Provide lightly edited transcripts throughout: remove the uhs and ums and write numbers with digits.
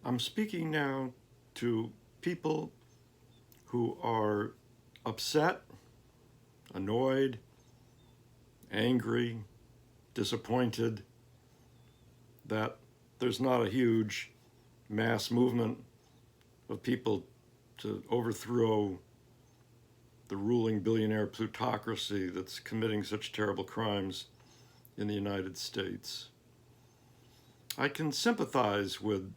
I'm speaking now to people who are upset, annoyed, angry, disappointed that there's not a huge mass movement of people to overthrow the ruling billionaire plutocracy that's committing such terrible crimes in the United States. I can sympathize with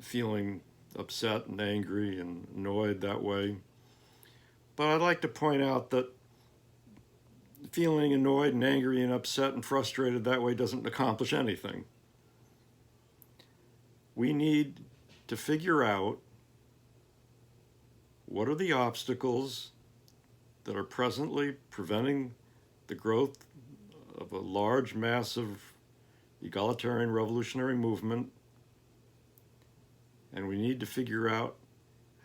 feeling upset and angry and annoyed that way, but I'd like to point out that feeling annoyed and angry and upset and frustrated that way doesn't accomplish anything. We need to figure out what are the obstacles that are presently preventing the growth of a large, massive, egalitarian revolutionary movement, and we need to figure out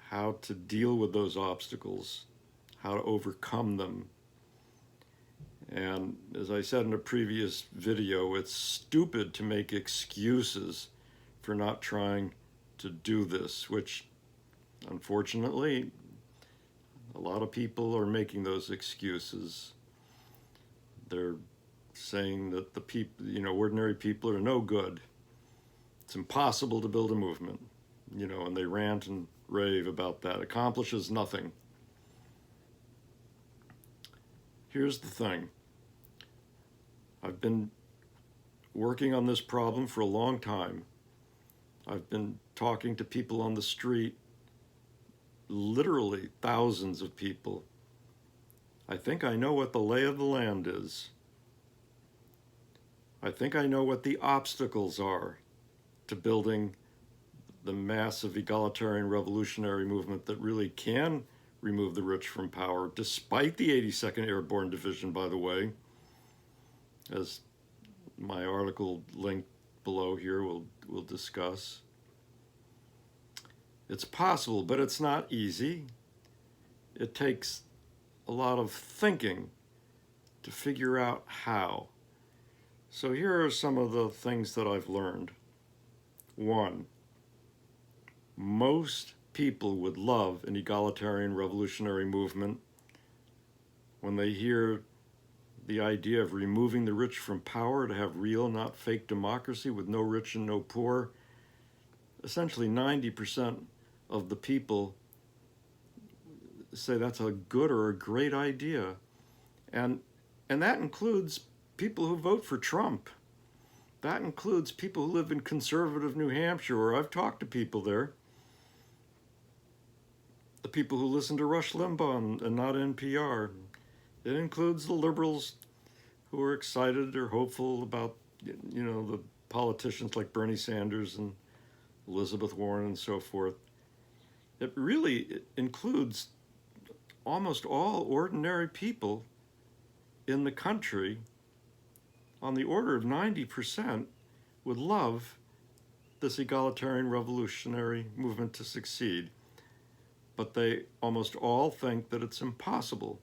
how to deal with those obstacles, how to overcome them. And as I said in a previous video, it's stupid to make excuses for not trying to do this, which unfortunately a lot of people are making those excuses. They're saying that the people, ordinary people are no good. It's impossible to build a movement, and they rant and rave about that. It accomplishes nothing. Here's the thing. I've been working on this problem for a long time. I've been talking to people on the street, literally thousands of people. I think I know what the lay of the land is. I think I know what the obstacles are to building the massive egalitarian revolutionary movement that really can remove the rich from power, despite the 82nd Airborne Division, by the way, as my article link below here will discuss. It's possible, but it's not easy. It takes a lot of thinking to figure out how. So here are some of the things that I've learned. One, most people would love an egalitarian revolutionary movement when they hear the idea of removing the rich from power to have real, not fake democracy with no rich and no poor. Essentially 90% of the people say that's a good or a great idea. And that includes people who vote for Trump. That includes people who live in conservative New Hampshire, where I've talked to people there. The people who listen to Rush Limbaugh and not NPR. It includes the liberals who are excited or hopeful about, the politicians like Bernie Sanders and Elizabeth Warren and so forth. It really includes almost all ordinary people in the country. On the order of 90% would love this egalitarian revolutionary movement to succeed. But they almost all think that it's impossible.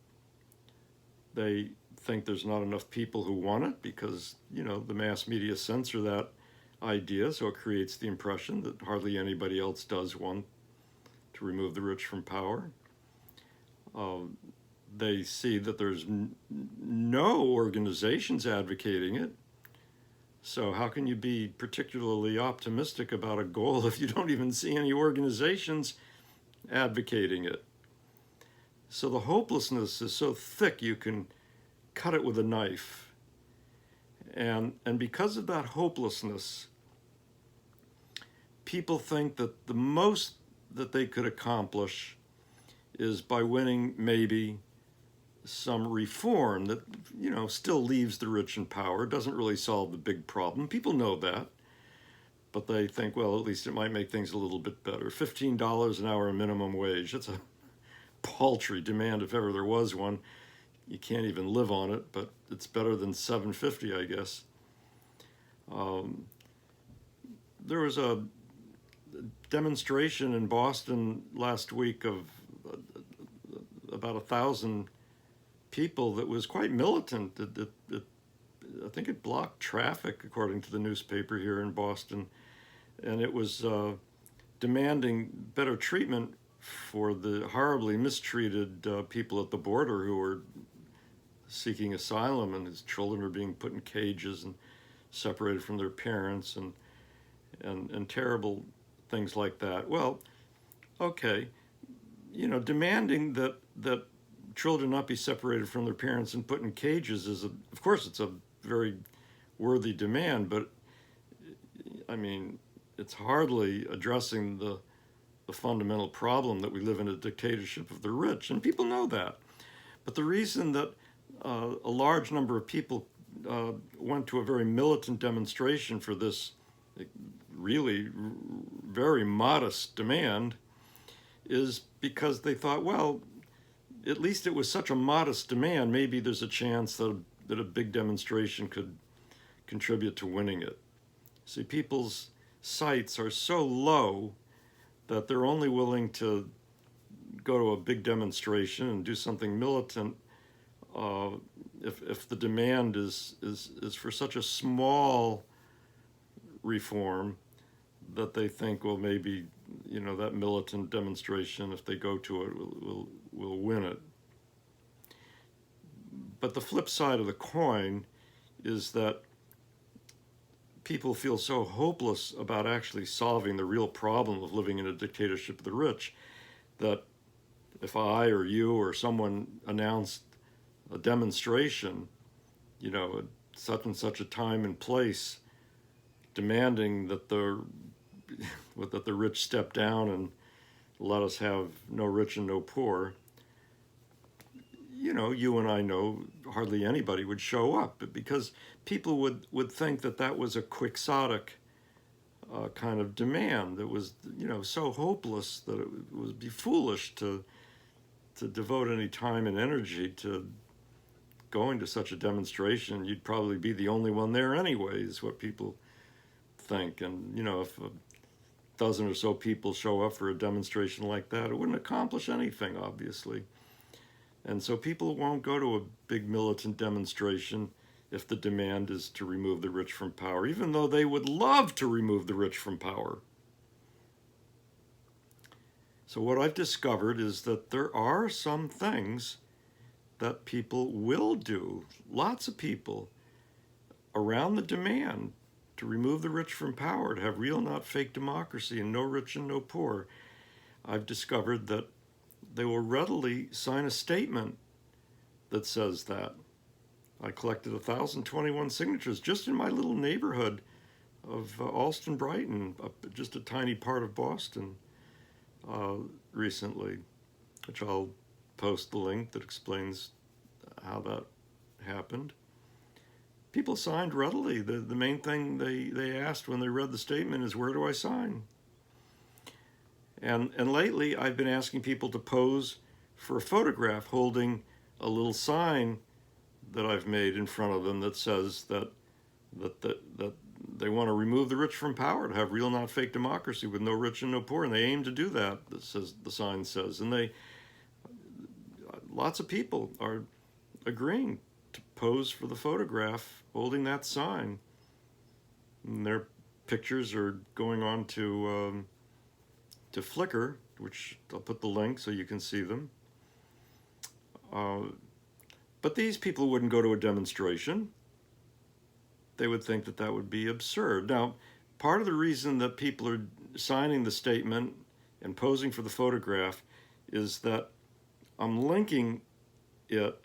They think there's not enough people who want it because, the mass media censor that idea, so it creates the impression that hardly anybody else does want to remove the rich from power. They see that there's no organizations advocating it. So how can you be particularly optimistic about a goal if you don't even see any organizations advocating it? So the hopelessness is so thick you can cut it with a knife. And because of that hopelessness, people think that the most that they could accomplish is by winning maybe some reform that, still leaves the rich in power, doesn't really solve the big problem. People know that. But they think, well, at least it might make things a little bit better. $15 an hour minimum wage. That's a paltry demand if ever there was one. You can't even live on it, but it's better than $7.50, I guess. There was a demonstration in Boston last week of about 1,000 people that was quite militant. I think it blocked traffic, according to the newspaper here in Boston. and it was demanding better treatment for the horribly mistreated people at the border who were seeking asylum, and his children are being put in cages and separated from their parents, and terrible things like that. Well, okay, demanding that children not be separated from their parents and put in cages is, of course, it's a very worthy demand, but I mean, it's hardly addressing the fundamental problem that we live in a dictatorship of the rich, and people know that. But the reason that a large number of people went to a very militant demonstration for this really very modest demand is because they thought, well, at least it was such a modest demand, maybe there's a chance that a big demonstration could contribute to winning it. See, people's sights are so low that they're only willing to go to a big demonstration and do something militant if the demand is for such a small reform that they think, well, maybe that militant demonstration, if they go to it, will win it. But the flip side of the coin is that people feel so hopeless about actually solving the real problem of living in a dictatorship of the rich that if I or you or someone announced a demonstration, at such and such a time and place, demanding that the rich step down and let us have no rich and no poor, you and I know hardly anybody would show up, because people would think that was a quixotic kind of demand that was, so hopeless that it would be foolish to devote any time and energy to going to such a demonstration. You'd probably be the only one there anyway, is what people think. And, if a dozen or so people show up for a demonstration like that, it wouldn't accomplish anything, obviously. And so people won't go to a big militant demonstration if the demand is to remove the rich from power, even though they would love to remove the rich from power. So what I've discovered is that there are some things that people will do, lots of people, around the demand to remove the rich from power, to have real, not fake democracy and no rich and no poor. I've discovered that they will readily sign a statement that says that. I collected 1,021 signatures just in my little neighborhood of Alston Brighton, just a tiny part of Boston, recently, which I'll post the link that explains how that happened. People signed readily. The main thing they asked when they read the statement is, where do I sign? And lately, I've been asking people to pose for a photograph holding a little sign that I've made in front of them that says that they want to remove the rich from power, to have real, not fake democracy with no rich and no poor, and they aim to do that. The sign says, and lots of people are agreeing to pose for the photograph holding that sign. And their pictures are going on to Flickr, which I'll put the link so you can see them. But these people wouldn't go to a demonstration. They would think that would be absurd. Now, part of the reason that people are signing the statement and posing for the photograph is that I'm linking it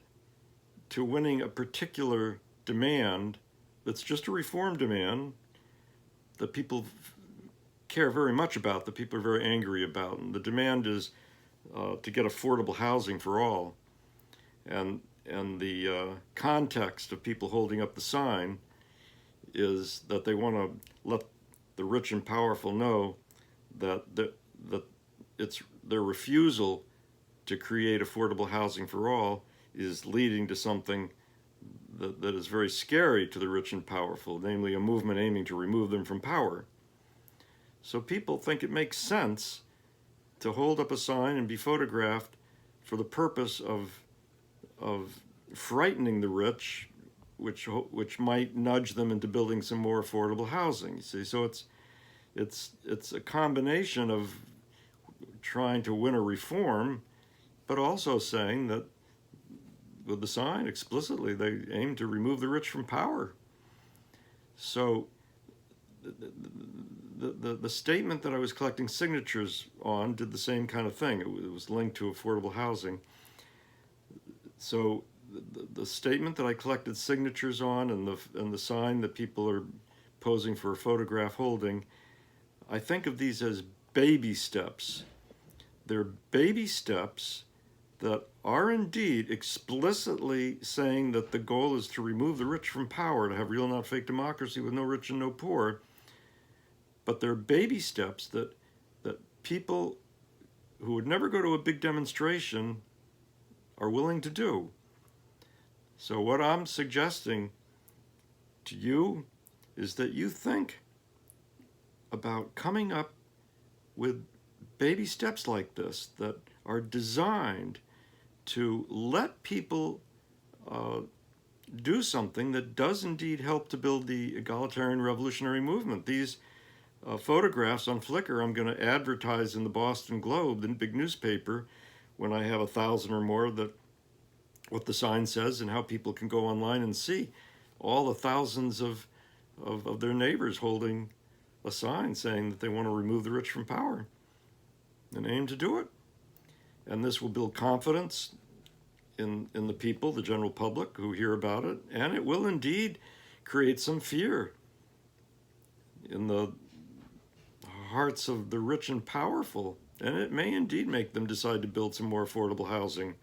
to winning a particular demand that's just a reform demand that people care very much about, that people are very angry about. And the demand is to get affordable housing for all. And the context of people holding up the sign is that they want to let the rich and powerful know that it's their refusal to create affordable housing for all is leading to something that is very scary to the rich and powerful, namely a movement aiming to remove them from power. So people think it makes sense to hold up a sign and be photographed for the purpose of frightening the rich, which might nudge them into building some more affordable housing. You see, so it's a combination of trying to win a reform, but also saying that with the sign explicitly they aim to remove the rich from power. So the statement that I was collecting signatures on did the same kind of thing. It was linked to affordable housing. So the statement that I collected signatures on and the sign that people are posing for a photograph holding, I think of these as baby steps. They're baby steps that are indeed explicitly saying that the goal is to remove the rich from power, to have real, not fake democracy with no rich and no poor. But they're baby steps that people who would never go to a big demonstration are willing to do. So what I'm suggesting to you is that you think about coming up with baby steps like this that are designed to let people do something that does indeed help to build the egalitarian revolutionary movement. These photographs on Flickr I'm going to advertise in the Boston Globe, the big newspaper, when I have 1,000 or more, that what the sign says and how people can go online and see all the thousands of their neighbors holding a sign saying that they want to remove the rich from power and aim to do it. And this will build confidence in the people, the general public who hear about it, and it will indeed create some fear in the hearts of the rich and powerful, and it may indeed make them decide to build some more affordable housing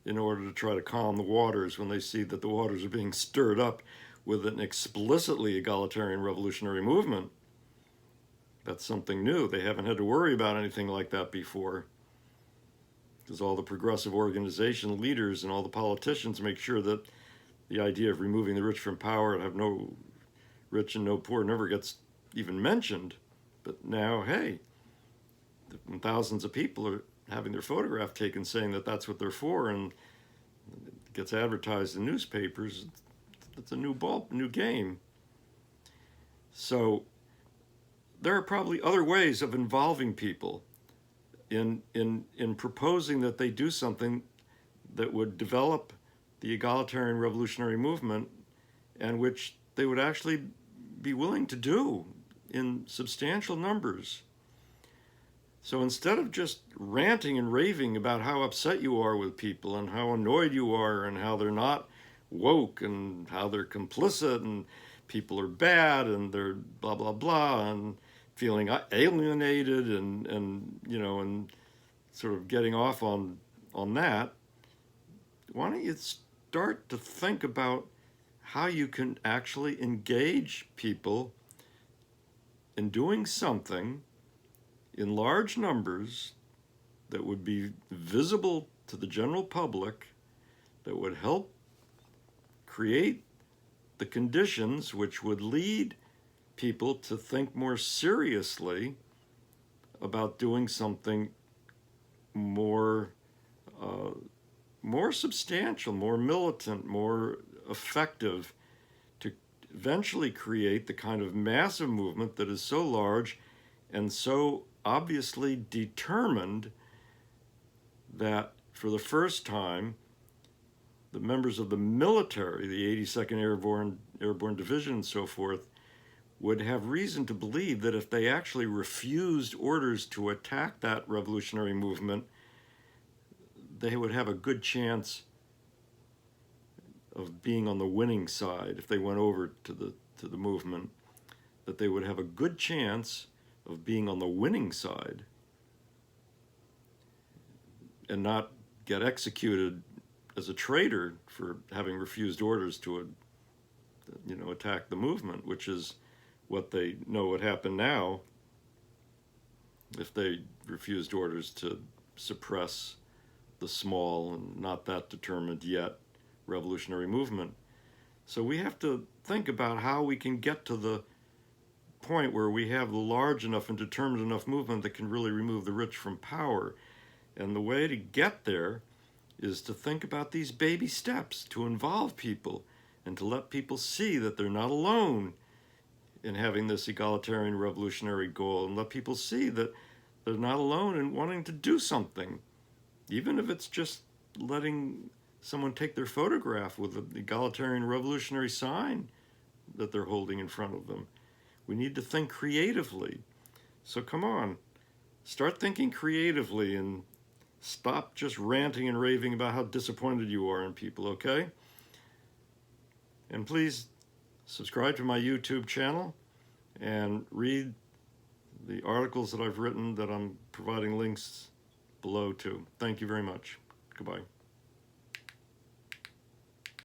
in order to try to calm the waters when they see that the waters are being stirred up with an explicitly egalitarian revolutionary movement. That's something new. They haven't had to worry about anything like that before, because all the progressive organization leaders and all the politicians make sure that the idea of removing the rich from power and have no rich and no poor never gets even mentioned. But now, hey, thousands of people are having their photograph taken saying that that's what they're for, and it gets advertised in newspapers. It's a new game. So there are probably other ways of involving people in proposing that they do something that would develop the egalitarian revolutionary movement, and which they would actually be willing to do in substantial numbers. So instead of just ranting and raving about how upset you are with people and how annoyed you are and how they're not woke and how they're complicit and people are bad and they're blah, blah, blah, and feeling alienated and sort of getting off on that, why don't you start to think about how you can actually engage people in doing something in large numbers that would be visible to the general public, that would help create the conditions which would lead people to think more seriously about doing something more substantial, more militant, more effective, to eventually create the kind of massive movement that is so large and so obviously determined that for the first time the members of the military, the 82nd Airborne Division and so forth, would have reason to believe that if they actually refused orders to attack that revolutionary movement, they would have a good chance of being on the winning side. If they went over to the movement, that they would have a good chance of being on the winning side and not get executed as a traitor for having refused orders to attack the movement, which is what they know would happen now if they refused orders to suppress the small and not that determined yet revolutionary movement. So we have to think about how we can get to the point where we have a large enough and determined enough movement that can really remove the rich from power. And the way to get there is to think about these baby steps, to involve people and to let people see that they're not alone in having this egalitarian revolutionary goal, and let people see that they're not alone in wanting to do something, even if it's just letting someone take their photograph with an egalitarian revolutionary sign that they're holding in front of them. We need to think creatively. So come on, start thinking creatively and stop just ranting and raving about how disappointed you are in people, okay? And please subscribe to my YouTube channel and read the articles that I've written that I'm providing links below to. Thank you very much. Goodbye.